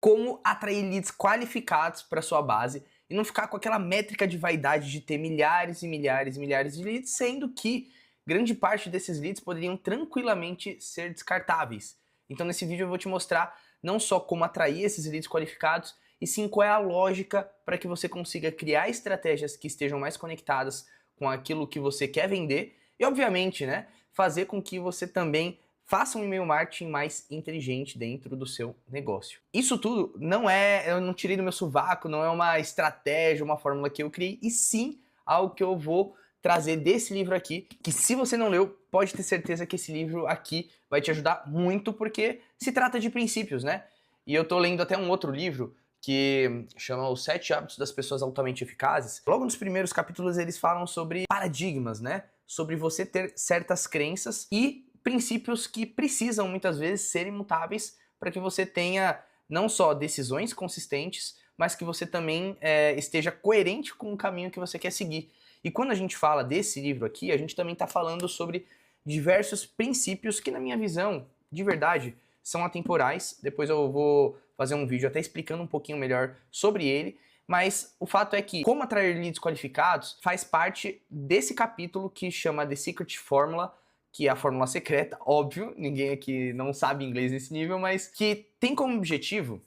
como atrair leads qualificados para sua base e não ficar com aquela métrica de vaidade de ter milhares e milhares e milhares de leads, sendo que grande parte desses leads poderiam tranquilamente ser descartáveis. Então nesse vídeo eu vou te mostrar não só como atrair esses leads qualificados, e sim qual é a lógica para que você consiga criar estratégias que estejam mais conectadas com aquilo que você quer vender e, obviamente, né, fazer com que você também faça um e-mail marketing mais inteligente dentro do seu negócio. Isso tudo não é, eu não tirei do meu sovaco, não é uma estratégia, uma fórmula que eu criei, e sim algo que eu vou trazer desse livro aqui, que se você não leu, pode ter certeza que esse livro aqui vai te ajudar muito, porque se trata de princípios, né? E eu tô lendo até um outro livro que chama Os 7 Hábitos das Pessoas Altamente Eficazes. Logo nos primeiros capítulos eles falam sobre paradigmas, né? Sobre você ter certas crenças e princípios que precisam muitas vezes ser imutáveis para que você tenha não só decisões consistentes, mas que você também esteja coerente com o caminho que você quer seguir. E quando a gente fala desse livro aqui, a gente também está falando sobre diversos princípios que, na minha visão, de verdade, são atemporais. Depois eu vou fazer um vídeo até explicando um pouquinho melhor sobre ele. Mas o fato é que como atrair leads qualificados faz parte desse capítulo que chama The Secret Formula, que é a fórmula secreta, óbvio, ninguém aqui não sabe inglês nesse nível, mas que tem como objetivo,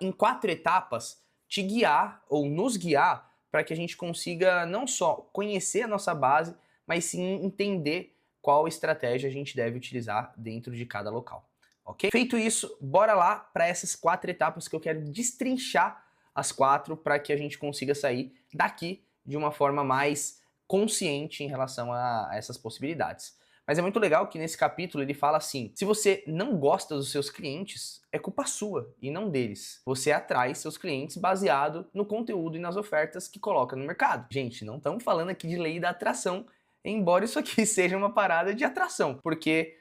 em 4 etapas, te guiar ou nos guiar para que a gente consiga não só conhecer a nossa base, mas sim entender qual estratégia a gente deve utilizar dentro de cada local. Ok? Feito isso, bora lá para essas 4 etapas que eu quero destrinchar as 4 para que a gente consiga sair daqui de uma forma mais consciente em relação a essas possibilidades. Mas é muito legal que nesse capítulo ele fala assim: se você não gosta dos seus clientes, é culpa sua e não deles. Você atrai seus clientes baseado no conteúdo e nas ofertas que coloca no mercado. Gente, não estamos falando aqui de lei da atração, embora isso aqui seja uma parada de atração, porque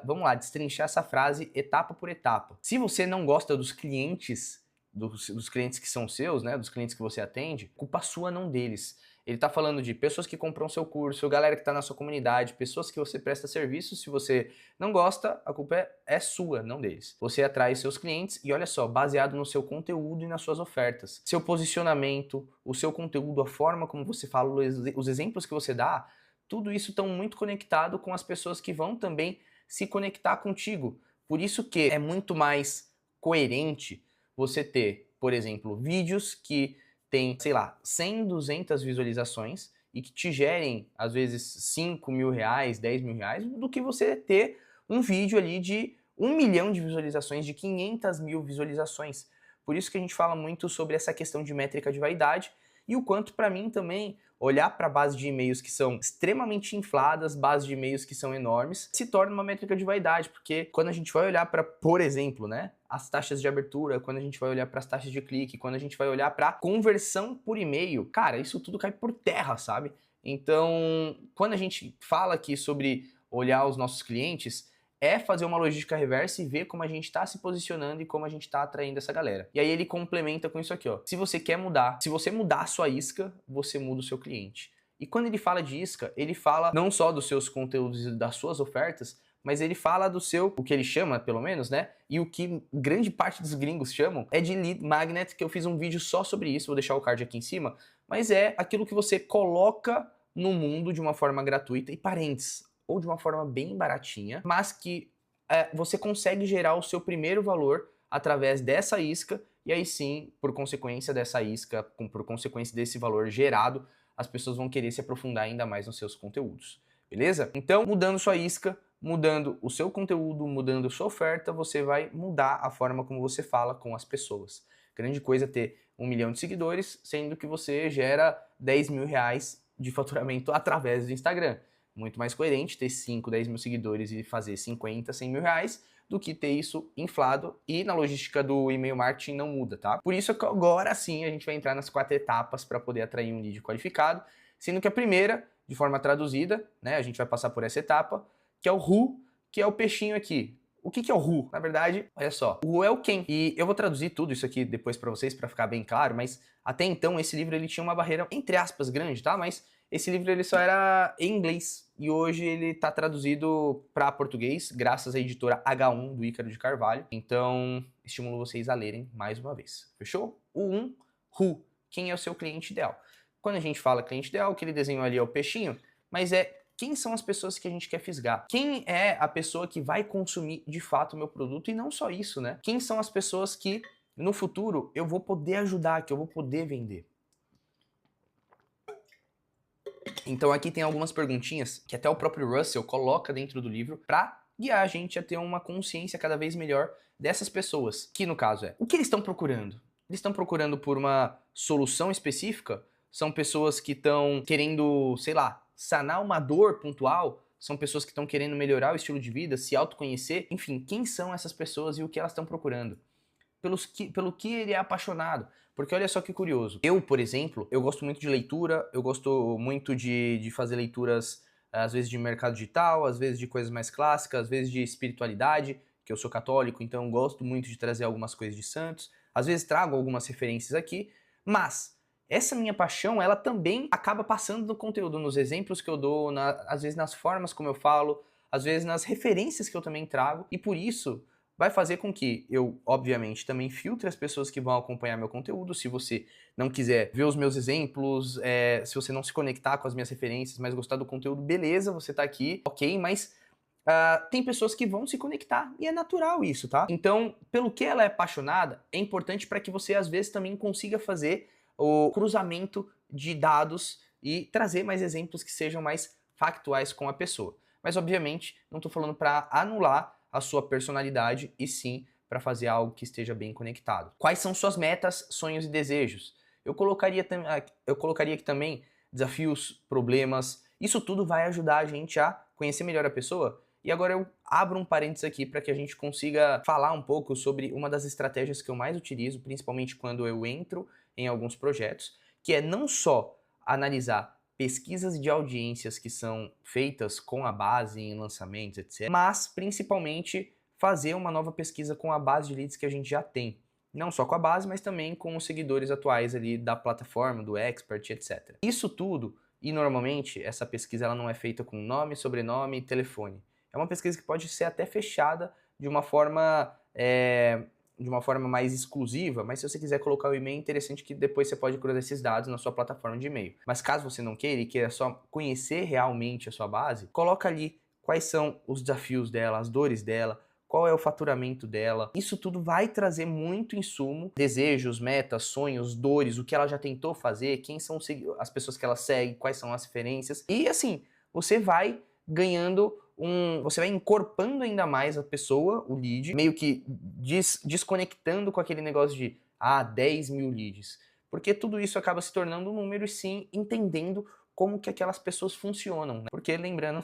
vamos lá, destrinchar essa frase etapa por etapa. Se você não gosta dos clientes, dos clientes que são seus, né, dos clientes que você atende, culpa sua, não deles. Ele está falando de pessoas que compram seu curso, galera que está na sua comunidade, pessoas que você presta serviço. Se você não gosta, a culpa é sua, não deles. Você atrai seus clientes e olha só, baseado no seu conteúdo e nas suas ofertas. Seu posicionamento, o seu conteúdo, a forma como você fala, os exemplos que você dá, tudo isso estão muito conectado com as pessoas que vão também se conectar contigo. Por isso que é muito mais coerente você ter, por exemplo, vídeos que tem, sei lá, 100, 200 visualizações e que te gerem, às vezes, 5 mil reais, 10 mil reais, do que você ter um vídeo ali de 1 milhão de visualizações, de 500 mil visualizações. Por isso que a gente fala muito sobre essa questão de métrica de vaidade e o quanto, para mim, também, olhar para a base de e-mails que são extremamente infladas, bases de e-mails que são enormes, se torna uma métrica de vaidade, porque quando a gente vai olhar para, por exemplo, né, as taxas de abertura, quando a gente vai olhar para as taxas de clique, quando a gente vai olhar para conversão por e-mail, cara, isso tudo cai por terra, sabe? Então, quando a gente fala aqui sobre olhar os nossos clientes, é fazer uma logística reversa e ver como a gente está se posicionando e como a gente está atraindo essa galera. E aí ele complementa com isso aqui, ó. Se você quer mudar, se você mudar a sua isca, você muda o seu cliente. E quando ele fala de isca, ele fala não só dos seus conteúdos e das suas ofertas, mas ele fala do seu, o que ele chama, pelo menos, né? E o que grande parte dos gringos chamam é de lead magnet, que eu fiz um vídeo só sobre isso, vou deixar o card aqui em cima, mas é aquilo que você coloca no mundo de uma forma gratuita e parentes, ou de uma forma bem baratinha, mas que você consegue gerar o seu primeiro valor através dessa isca, e aí sim, por consequência dessa isca, por consequência desse valor gerado, as pessoas vão querer se aprofundar ainda mais nos seus conteúdos, beleza? Então, mudando sua isca, mudando o seu conteúdo, mudando sua oferta, você vai mudar a forma como você fala com as pessoas. Grande coisa é ter 1 milhão de seguidores, sendo que você gera 10 mil reais de faturamento através do Instagram. Muito mais coerente ter 5, 10 mil seguidores e fazer 50, 100 mil reais do que ter isso inflado, e na logística do e-mail marketing não muda, tá? Por isso que agora sim a gente vai entrar nas 4 etapas para poder atrair um lead qualificado, sendo que a primeira, de forma traduzida, né, a gente vai passar por essa etapa, que é o who, que é o peixinho aqui. O que é o who? Na verdade, olha só, o who é o quem. E eu vou traduzir tudo isso aqui depois para vocês, para ficar bem claro, mas até então esse livro ele tinha uma barreira, entre aspas, grande, tá? Mas Esse livro ele só era em inglês e hoje ele está traduzido para português, graças à editora H1 do Ícaro de Carvalho. Então, estimulo vocês a lerem mais uma vez. Fechou? O 1, Who, quem é o seu cliente ideal? Quando a gente fala cliente ideal, aquele desenho ali é o peixinho, mas quem são as pessoas que a gente quer fisgar? Quem é a pessoa que vai consumir de fato o meu produto? E não só isso, né? Quem são as pessoas que no futuro eu vou poder ajudar, que eu vou poder vender? Então aqui tem algumas perguntinhas que até o próprio Russell coloca dentro do livro para guiar a gente a ter uma consciência cada vez melhor dessas pessoas, que no caso o que eles estão procurando? Eles estão procurando por uma solução específica? São pessoas que estão querendo, sei lá, sanar uma dor pontual? São pessoas que estão querendo melhorar o estilo de vida, se autoconhecer? Enfim, quem são essas pessoas e o que elas estão procurando? Pelo que ele é apaixonado. Porque olha só que curioso. Eu, por exemplo, eu gosto muito de leitura, eu gosto muito de fazer leituras, às vezes de mercado digital, às vezes de coisas mais clássicas, às vezes de espiritualidade, que eu sou católico, então eu gosto muito de trazer algumas coisas de santos, às vezes trago algumas referências aqui, mas essa minha paixão, ela também acaba passando no conteúdo, nos exemplos que eu dou, às vezes nas formas como eu falo, às vezes nas referências que eu também trago, e por isso vai fazer com que eu, obviamente, também filtre as pessoas que vão acompanhar meu conteúdo. Se você não quiser ver os meus exemplos, se você não se conectar com as minhas referências, mas gostar do conteúdo, beleza, você tá aqui, ok, mas tem pessoas que vão se conectar e é natural isso, tá? Então, pelo que ela é apaixonada, é importante para que você, às vezes, também consiga fazer o cruzamento de dados e trazer mais exemplos que sejam mais factuais com a pessoa. Mas, obviamente, não estou falando para anular a sua personalidade e sim para fazer algo que esteja bem conectado. Quais são suas metas, sonhos e desejos? Eu colocaria aqui também desafios, problemas. Isso tudo vai ajudar a gente a conhecer melhor a pessoa. E agora eu abro um parênteses aqui para que a gente consiga falar um pouco sobre uma das estratégias que eu mais utilizo, principalmente quando eu entro em alguns projetos, que é não só analisar pesquisas de audiências que são feitas com a base em lançamentos, etc. Mas, principalmente, fazer uma nova pesquisa com a base de leads que a gente já tem. Não só com a base, mas também com os seguidores atuais ali da plataforma, do expert, etc. Isso tudo, e normalmente, essa pesquisa ela não é feita com nome, sobrenome e telefone. É uma pesquisa que pode ser até fechada de uma forma mais exclusiva, mas se você quiser colocar o e-mail, é interessante que depois você pode cruzar esses dados na sua plataforma de e-mail. Mas caso você não queira e queira só conhecer realmente a sua base, coloca ali quais são os desafios dela, as dores dela, qual é o faturamento dela. Isso tudo vai trazer muito insumo, desejos, metas, sonhos, dores, o que ela já tentou fazer, quem são as pessoas que ela segue, quais são as referências. E assim, você vai ganhando você vai encorpando ainda mais a pessoa, o lead, meio que desconectando com aquele negócio de 10 mil leads. Porque tudo isso acaba se tornando um número e sim entendendo como que aquelas pessoas funcionam, né? Porque lembrando,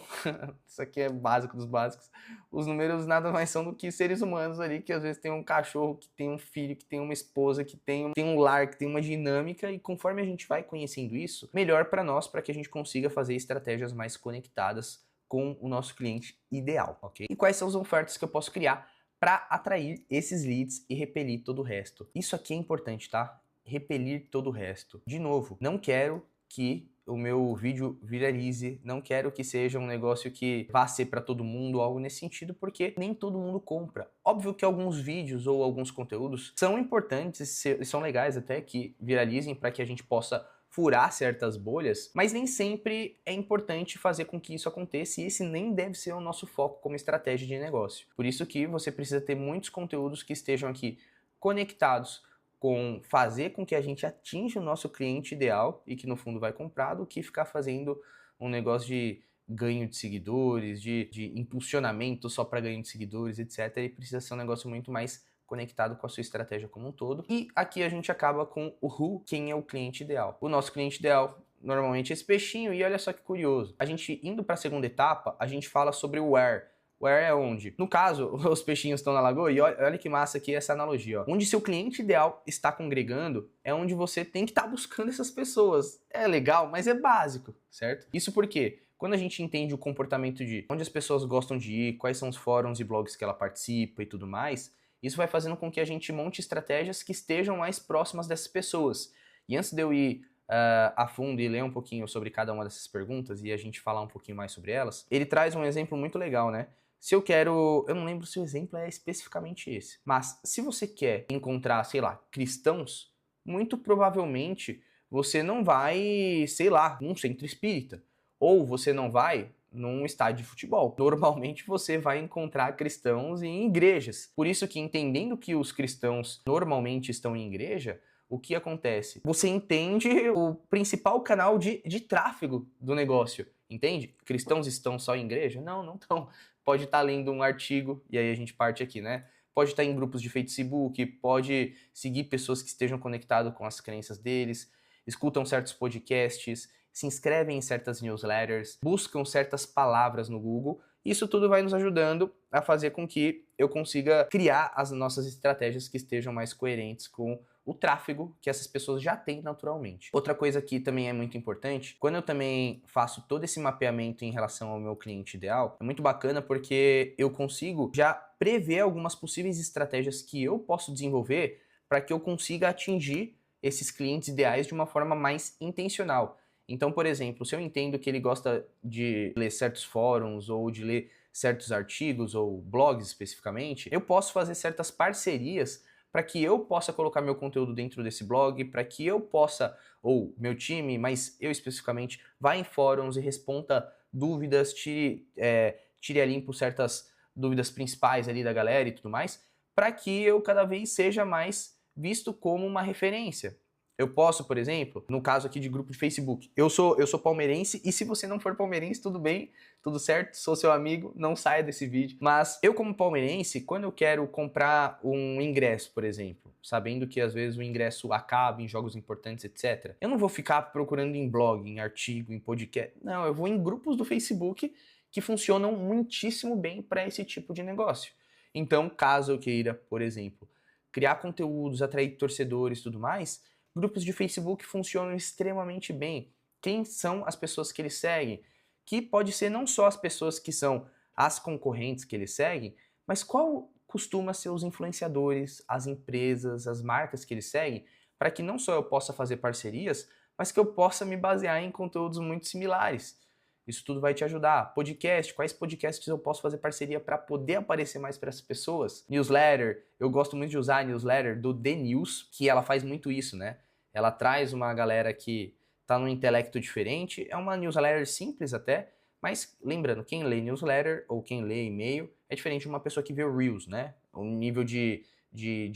isso aqui é básico dos básicos, os números nada mais são do que seres humanos ali, que às vezes tem um cachorro, que tem um filho, que tem uma esposa, que tem um lar, que tem uma dinâmica, e conforme a gente vai conhecendo isso, melhor para nós, para que a gente consiga fazer estratégias mais conectadas com o nosso cliente ideal, ok? E quais são as ofertas que eu posso criar para atrair esses leads e repelir todo o resto? Isso aqui é importante, tá? Repelir todo o resto. De novo, não quero que o meu vídeo viralize, não quero que seja um negócio que vá ser para todo mundo, algo nesse sentido, porque nem todo mundo compra. Óbvio que alguns vídeos ou alguns conteúdos são importantes e são legais até que viralizem para que a gente possa furar certas bolhas, mas nem sempre é importante fazer com que isso aconteça e esse nem deve ser o nosso foco como estratégia de negócio. Por isso que você precisa ter muitos conteúdos que estejam aqui conectados com fazer com que a gente atinja o nosso cliente ideal e que no fundo vai comprar, do que ficar fazendo um negócio de ganho de seguidores, de impulsionamento só para ganho de seguidores, etc. E precisa ser um negócio muito mais conectado com a sua estratégia como um todo. E aqui a gente acaba com o who, quem é o cliente ideal. O nosso cliente ideal normalmente é esse peixinho, e olha só que curioso. A gente indo para a segunda etapa, a gente fala sobre o where. Where é onde? No caso, os peixinhos estão na lagoa, e olha que massa aqui essa analogia, ó. Onde seu cliente ideal está congregando é onde você tem que estar buscando essas pessoas. É legal, mas é básico, certo? Isso porque quando a gente entende o comportamento de onde as pessoas gostam de ir, quais são os fóruns e blogs que ela participa e tudo mais, isso vai fazendo com que a gente monte estratégias que estejam mais próximas dessas pessoas. E antes de eu ir a fundo e ler um pouquinho sobre cada uma dessas perguntas e a gente falar um pouquinho mais sobre elas, ele traz um exemplo muito legal, né? Se eu quero, eu não lembro se o exemplo é especificamente esse, mas se você quer encontrar, sei lá, cristãos, muito provavelmente você não vai, sei lá, num centro espírita, ou você não vai num estádio de futebol. Normalmente você vai encontrar cristãos em igrejas. Por isso que, entendendo que os cristãos normalmente estão em igreja, o que acontece? Você entende o principal canal de tráfego do negócio, entende? Cristãos estão só em igreja? Não, não estão. Pode estar lendo um artigo, e aí a gente parte aqui, né? Pode estar em grupos de Facebook, pode seguir pessoas que estejam conectadas com as crenças deles, escutam certos podcasts, se inscrevem em certas newsletters, buscam certas palavras no Google. Isso tudo vai nos ajudando a fazer com que eu consiga criar as nossas estratégias que estejam mais coerentes com o tráfego que essas pessoas já têm naturalmente. Outra coisa que também é muito importante, quando eu também faço todo esse mapeamento em relação ao meu cliente ideal, é muito bacana porque eu consigo já prever algumas possíveis estratégias que eu posso desenvolver para que eu consiga atingir esses clientes ideais de uma forma mais intencional. Então, por exemplo, se eu entendo que ele gosta de ler certos fóruns ou de ler certos artigos ou blogs especificamente, eu posso fazer certas parcerias para que eu possa colocar meu conteúdo dentro desse blog, para que eu possa, ou meu time, mas eu especificamente, vá em fóruns e responda dúvidas, tire a limpo certas dúvidas principais ali da galera e tudo mais, para que eu cada vez seja mais visto como uma referência. Eu posso, por exemplo, no caso aqui de grupo de Facebook, eu sou palmeirense e se você não for palmeirense, tudo bem, tudo certo, sou seu amigo, não saia desse vídeo. Mas eu como palmeirense, quando eu quero comprar um ingresso, por exemplo, sabendo que às vezes o ingresso acaba em jogos importantes, etc. Eu não vou ficar procurando em blog, em artigo, em podcast. Não, eu vou em grupos do Facebook que funcionam muitíssimo bem para esse tipo de negócio. Então, caso eu queira, por exemplo, criar conteúdos, atrair torcedores e tudo mais, grupos de Facebook funcionam extremamente bem. Quem são as pessoas que eles seguem? Que pode ser não só as pessoas que são as concorrentes que eles seguem, mas qual costuma ser os influenciadores, as empresas, as marcas que eles seguem, para que não só eu possa fazer parcerias, mas que eu possa me basear em conteúdos muito similares. Isso tudo vai te ajudar. Podcast, quais podcasts eu posso fazer parceria para poder aparecer mais para essas pessoas? Newsletter, eu gosto muito de usar a newsletter do The News, que ela faz muito isso, né? Ela traz uma galera que está num intelecto diferente, é uma newsletter simples até, mas lembrando, quem lê newsletter ou quem lê e-mail é diferente de uma pessoa que vê Reels, né? O nível de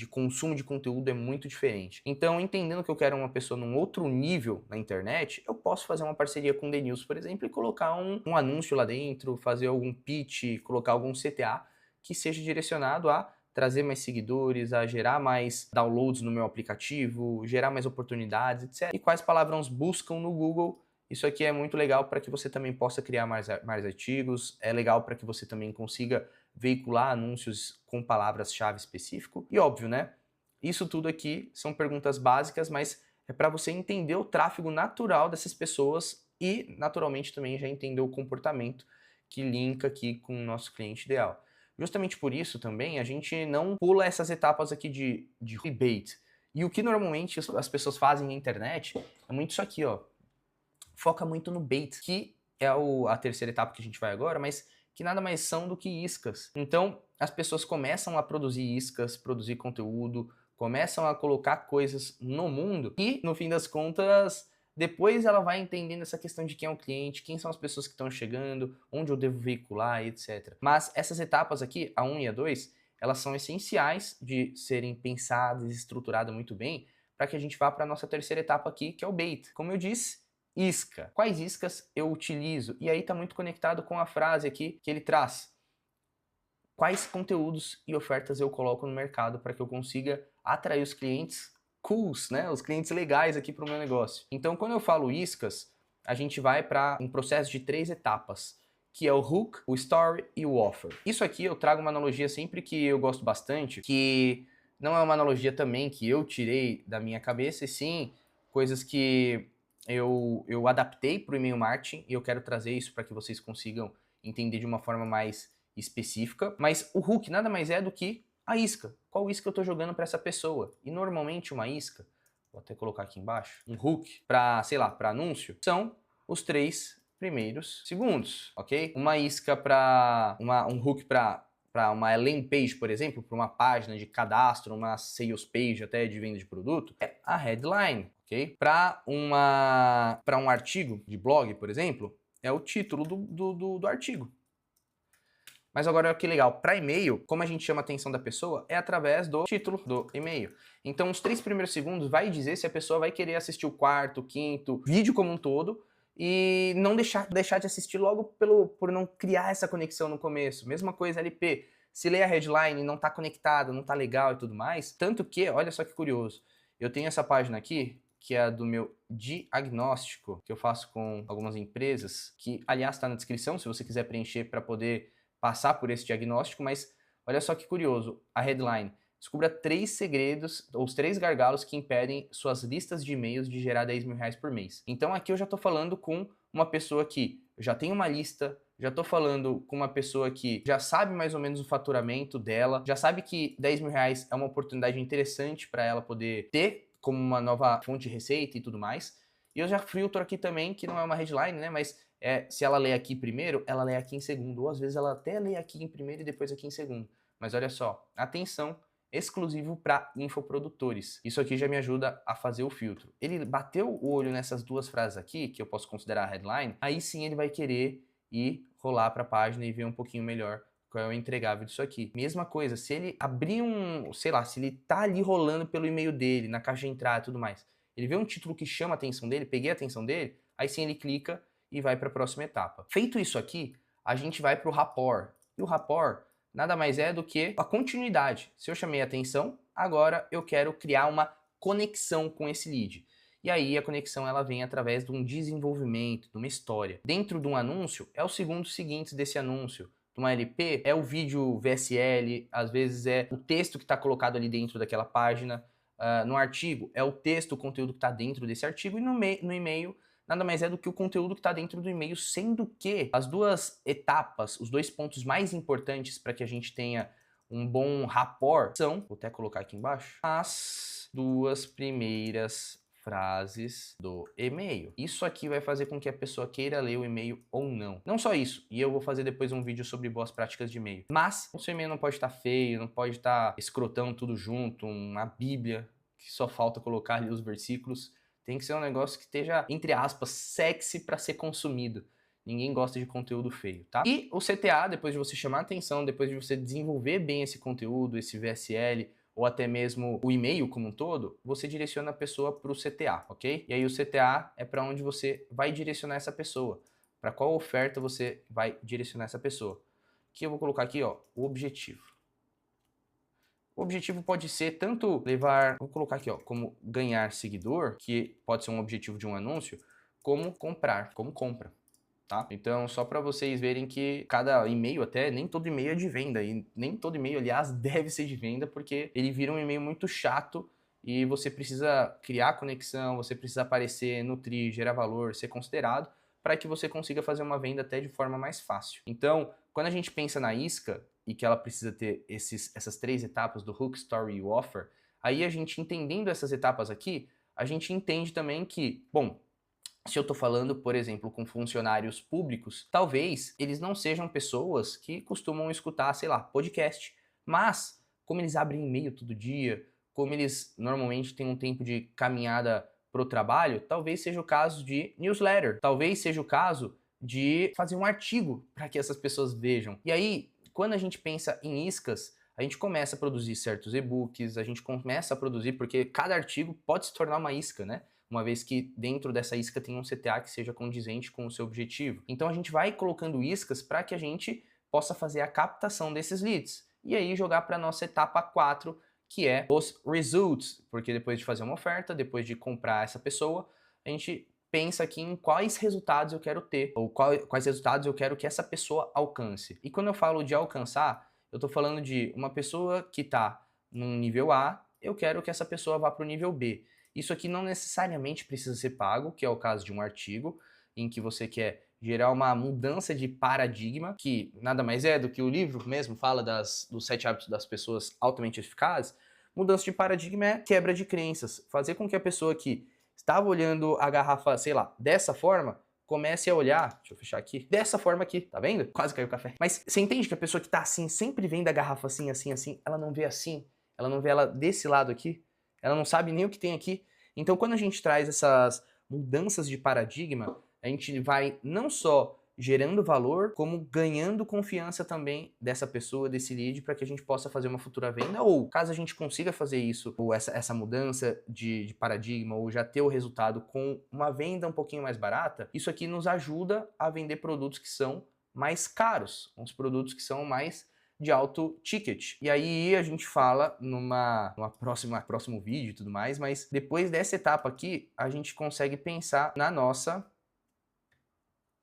consumo de conteúdo é muito diferente. Então, entendendo que eu quero uma pessoa num outro nível na internet, eu posso fazer uma parceria com o The News, por exemplo, e colocar um anúncio lá dentro, fazer algum pitch, colocar algum CTA que seja direcionado a trazer mais seguidores, a gerar mais downloads no meu aplicativo, gerar mais oportunidades, etc. E quais palavras buscam no Google. Isso aqui é muito legal para que você também possa criar mais artigos, é legal para que você também consiga veicular anúncios com palavras-chave específico. E óbvio, né? Isso tudo aqui são perguntas básicas, mas é para você entender o tráfego natural dessas pessoas e, naturalmente, também já entender o comportamento que linka aqui com o nosso cliente ideal. Justamente por isso também a gente não pula essas etapas aqui de clickbait. E o que normalmente as pessoas fazem na internet é muito isso aqui, ó. Foca muito no bait, que é a terceira etapa que a gente vai agora, mas que nada mais são do que iscas. Então, as pessoas começam a produzir iscas, produzir conteúdo, começam a colocar coisas no mundo e, no fim das contas, depois ela vai entendendo essa questão de quem é o cliente, quem são as pessoas que estão chegando, onde eu devo veicular, etc. Mas essas etapas aqui, a 1 e a 2, elas são essenciais de serem pensadas e estruturadas muito bem para que a gente vá para a nossa terceira etapa aqui, que é o bait. Como eu disse, isca. Quais iscas eu utilizo? E aí está muito conectado com a frase aqui que ele traz. Quais conteúdos e ofertas eu coloco no mercado para que eu consiga atrair os clientes cools, né? Os clientes legais aqui para o meu negócio. Então, quando eu falo iscas, a gente vai para um processo de 3 etapas, que é o hook, o story e o offer. Isso aqui eu trago uma analogia sempre que eu gosto bastante, que não é uma analogia também que eu tirei da minha cabeça, e sim coisas que eu adaptei para o e-mail marketing e eu quero trazer isso para que vocês consigam entender de uma forma mais específica. Mas o hook nada mais é do que a isca. Qual isca eu estou jogando para essa pessoa? E normalmente uma isca vou até colocar aqui embaixo, um hook para, sei lá, para anúncio, são os 3 primeiros segundos, ok? Uma isca para um hook para uma landing page, por exemplo, para uma página de cadastro, uma sales page até de venda de produto, é a headline, ok? Para um artigo de blog, por exemplo, é o título do artigo. Mas agora que legal, para e-mail, como a gente chama a atenção da pessoa, é através do título do e-mail. Então, os 3 primeiros segundos vai dizer se a pessoa vai querer assistir o quarto, quinto, vídeo como um todo, e não deixar de assistir logo por não criar essa conexão no começo. Mesma coisa LP, se lê a headline e não está conectado, não está legal e tudo mais. Tanto que, olha só que curioso, eu tenho essa página aqui, que é a do meu diagnóstico, que eu faço com algumas empresas, que aliás está na descrição, se você quiser preencher para poder passar por esse diagnóstico, mas olha só que curioso, a headline. Descubra 3 segredos, ou os 3 gargalos que impedem suas listas de e-mails de gerar 10 mil reais por mês. Então aqui eu já estou falando com uma pessoa que já tem uma lista, já estou falando com uma pessoa que já sabe mais ou menos o faturamento dela, já sabe que 10 mil reais é uma oportunidade interessante para ela poder ter como uma nova fonte de receita e tudo mais. E eu já filtro aqui também, que não é uma headline, né, mas se ela lê aqui primeiro, ela lê aqui em segundo, ou às vezes ela até lê aqui em primeiro e depois aqui em segundo. Mas olha só, atenção, exclusivo para infoprodutores. Isso aqui já me ajuda a fazer o filtro. Ele bateu o olho nessas 2 frases aqui, que eu posso considerar a headline, aí sim ele vai querer ir rolar para a página e ver um pouquinho melhor qual é o entregável disso aqui. Mesma coisa, se ele abrir sei lá, se ele tá ali rolando pelo e-mail dele, na caixa de entrada e tudo mais, ele vê um título que chama a atenção dele, peguei a atenção dele, aí sim ele clica e vai para a próxima etapa. Feito isso aqui, a gente vai para o rapport. E o rapport nada mais é do que a continuidade. Se eu chamei a atenção, agora eu quero criar uma conexão com esse lead. E aí a conexão ela vem através de um desenvolvimento, de uma história. Dentro de um anúncio, é os segundos seguintes desse anúncio. De uma LP, é o vídeo VSL, às vezes é o texto que está colocado ali dentro daquela página. No artigo, é o texto, o conteúdo que está dentro desse artigo. E no e-mail, nada mais é do que o conteúdo que está dentro do e-mail, sendo que as 2 etapas, os 2 pontos mais importantes para que a gente tenha um bom rapport são, vou até colocar aqui embaixo, as 2 primeiras frases do e-mail. Isso aqui vai fazer com que a pessoa queira ler o e-mail ou não. Não só isso, e eu vou fazer depois um vídeo sobre boas práticas de e-mail. Mas o seu e-mail não pode estar feio, não pode estar escrotando tudo junto, uma bíblia que só falta colocar ali os versículos. Tem que ser um negócio que esteja, entre aspas, sexy para ser consumido. Ninguém gosta de conteúdo feio, tá? E o CTA, depois de você chamar a atenção, depois de você desenvolver bem esse conteúdo, esse VSL, ou até mesmo o e-mail como um todo, você direciona a pessoa para o CTA, ok? E aí o CTA é para onde você vai direcionar essa pessoa. Para qual oferta você vai direcionar essa pessoa. Aqui eu vou colocar aqui, ó, o objetivo. O objetivo pode ser tanto levar, vou colocar aqui, ó, como ganhar seguidor, que pode ser um objetivo de um anúncio, como comprar, como compra, tá? Então, só para vocês verem que cada e-mail até, nem todo e-mail é de venda, e nem todo e-mail, aliás, deve ser de venda, porque ele vira um e-mail muito chato e você precisa criar conexão, você precisa aparecer, nutrir, gerar valor, ser considerado, para que você consiga fazer uma venda até de forma mais fácil. Então, quando a gente pensa na isca, e que ela precisa ter essas 3 etapas do hook, story e offer, aí a gente entendendo essas etapas aqui, a gente entende também que, bom, se eu estou falando, por exemplo, com funcionários públicos, talvez eles não sejam pessoas que costumam escutar, sei lá, podcast, mas como eles abrem e-mail todo dia, como eles normalmente têm um tempo de caminhada para o trabalho, talvez seja o caso de newsletter, talvez seja o caso de fazer um artigo para que essas pessoas vejam. E aí, quando a gente pensa em iscas, a gente começa a produzir certos e-books, a gente começa a produzir, porque cada artigo pode se tornar uma isca, né? Uma vez que dentro dessa isca tem um CTA que seja condizente com o seu objetivo. Então a gente vai colocando iscas para que a gente possa fazer a captação desses leads. E aí jogar para a nossa etapa 4, que é os results, porque depois de fazer uma oferta, depois de comprar essa pessoa, a gente pensa aqui em quais resultados eu quero ter, ou quais resultados eu quero que essa pessoa alcance. E quando eu falo de alcançar, eu estou falando de uma pessoa que está num nível A, eu quero que essa pessoa vá para o nível B. Isso aqui não necessariamente precisa ser pago, que é o caso de um artigo, em que você quer gerar uma mudança de paradigma, que nada mais é do que o livro mesmo fala dos 7 hábitos das pessoas altamente eficazes, Mudança de paradigma é quebra de crenças. Fazer com que a pessoa que estava olhando a garrafa, sei lá, dessa forma, comece a olhar, deixa eu fechar aqui, dessa forma aqui, tá vendo? Quase caiu o café. Mas você entende que a pessoa que tá assim, sempre vendo a garrafa assim, assim, assim, ela não vê assim, ela não vê ela desse lado aqui, ela não sabe nem o que tem aqui. Então quando a gente traz essas mudanças de paradigma, a gente vai não só gerando valor, como ganhando confiança também dessa pessoa, desse lead, para que a gente possa fazer uma futura venda, ou caso a gente consiga fazer isso, ou essa mudança de paradigma, ou já ter o resultado com uma venda um pouquinho mais barata, isso aqui nos ajuda a vender produtos que são mais caros, uns produtos que são mais de alto ticket. E aí a gente fala numa próximo vídeo e tudo mais, mas depois dessa etapa aqui, a gente consegue pensar na nossa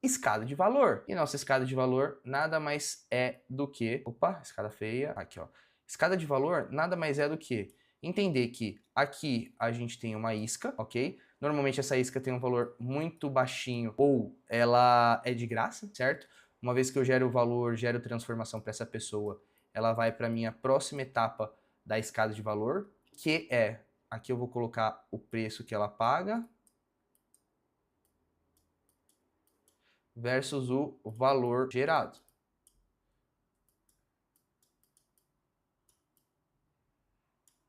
escada de valor. E nossa escada de valor nada mais é do que... Opa, escada feia. Aqui, ó. Escada de valor nada mais é do que entender que aqui a gente tem uma isca, ok? Normalmente essa isca tem um valor muito baixinho ou ela é de graça, certo? Uma vez que eu gero valor, gero transformação para essa pessoa, ela vai para a minha próxima etapa da escada de valor, que é... Aqui eu vou colocar o preço que ela paga versus o valor gerado.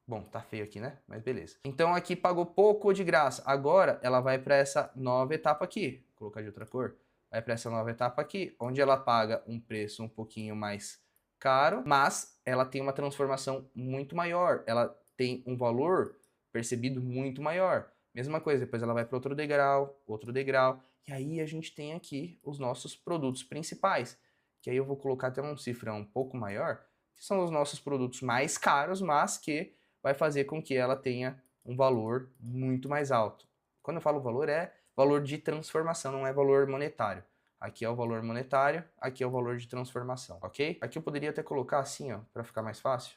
Bom, tá feio aqui, né? Mas beleza. Então aqui pagou pouco ou de graça. Agora ela vai para essa nova etapa aqui. Vou colocar de outra cor. Vai para essa nova etapa aqui, onde ela paga um preço um pouquinho mais caro, mas ela tem uma transformação muito maior. Ela tem um valor percebido muito maior. Mesma coisa, depois ela vai para outro degrau, e aí a gente tem aqui os nossos produtos principais, que aí eu vou colocar até um cifrão um pouco maior, que são os nossos produtos mais caros, mas que vai fazer com que ela tenha um valor muito mais alto. Quando eu falo valor, é valor de transformação, não é valor monetário. Aqui é o valor monetário, aqui é o valor de transformação, ok? Aqui eu poderia até colocar assim, ó, para ficar mais fácil.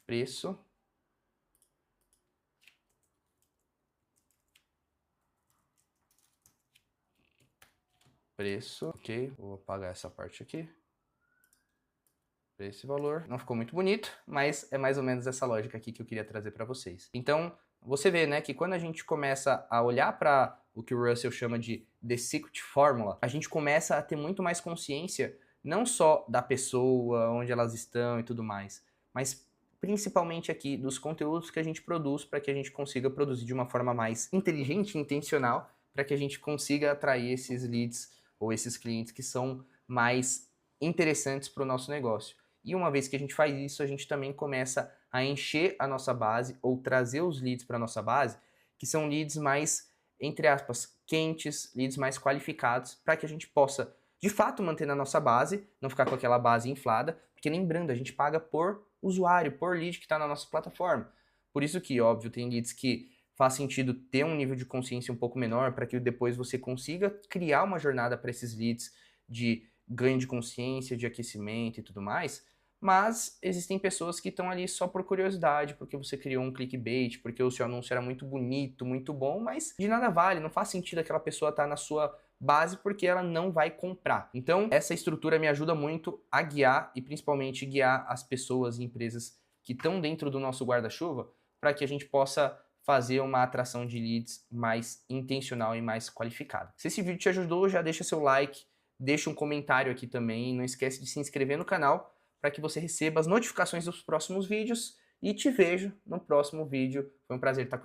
Preço. Preço, ok? Vou apagar essa parte aqui. Esse valor. Não ficou muito bonito, mas é mais ou menos essa lógica aqui que eu queria trazer para vocês. Então, você vê, né, que quando a gente começa a olhar para o que o Russell chama de The Secret Formula, a gente começa a ter muito mais consciência, não só da pessoa, onde elas estão e tudo mais, mas principalmente aqui dos conteúdos que a gente produz para que a gente consiga produzir de uma forma mais inteligente e intencional, para que a gente consiga atrair esses leads ou esses clientes que são mais interessantes para o nosso negócio. E uma vez que a gente faz isso, a gente também começa a encher a nossa base ou trazer os leads para a nossa base, que são leads mais, entre aspas, quentes, leads mais qualificados, para que a gente possa, de fato, manter na nossa base, não ficar com aquela base inflada, porque lembrando, a gente paga por usuário, por lead que está na nossa plataforma. Por isso que, óbvio, tem leads que faz sentido ter um nível de consciência um pouco menor, para que depois você consiga criar uma jornada para esses leads de ganho de consciência, de aquecimento e tudo mais, mas existem pessoas que estão ali só por curiosidade, porque você criou um clickbait, porque o seu anúncio era muito bonito, muito bom, mas de nada vale, não faz sentido aquela pessoa estar na sua base porque ela não vai comprar. Então, essa estrutura me ajuda muito a guiar e principalmente guiar as pessoas e empresas que estão dentro do nosso guarda-chuva para que a gente possa fazer uma atração de leads mais intencional e mais qualificada. Se esse vídeo te ajudou, já deixa seu like, deixa um comentário aqui também, não esquece de se inscrever no canal para que você receba as notificações dos próximos vídeos e te vejo no próximo vídeo. Foi um prazer estar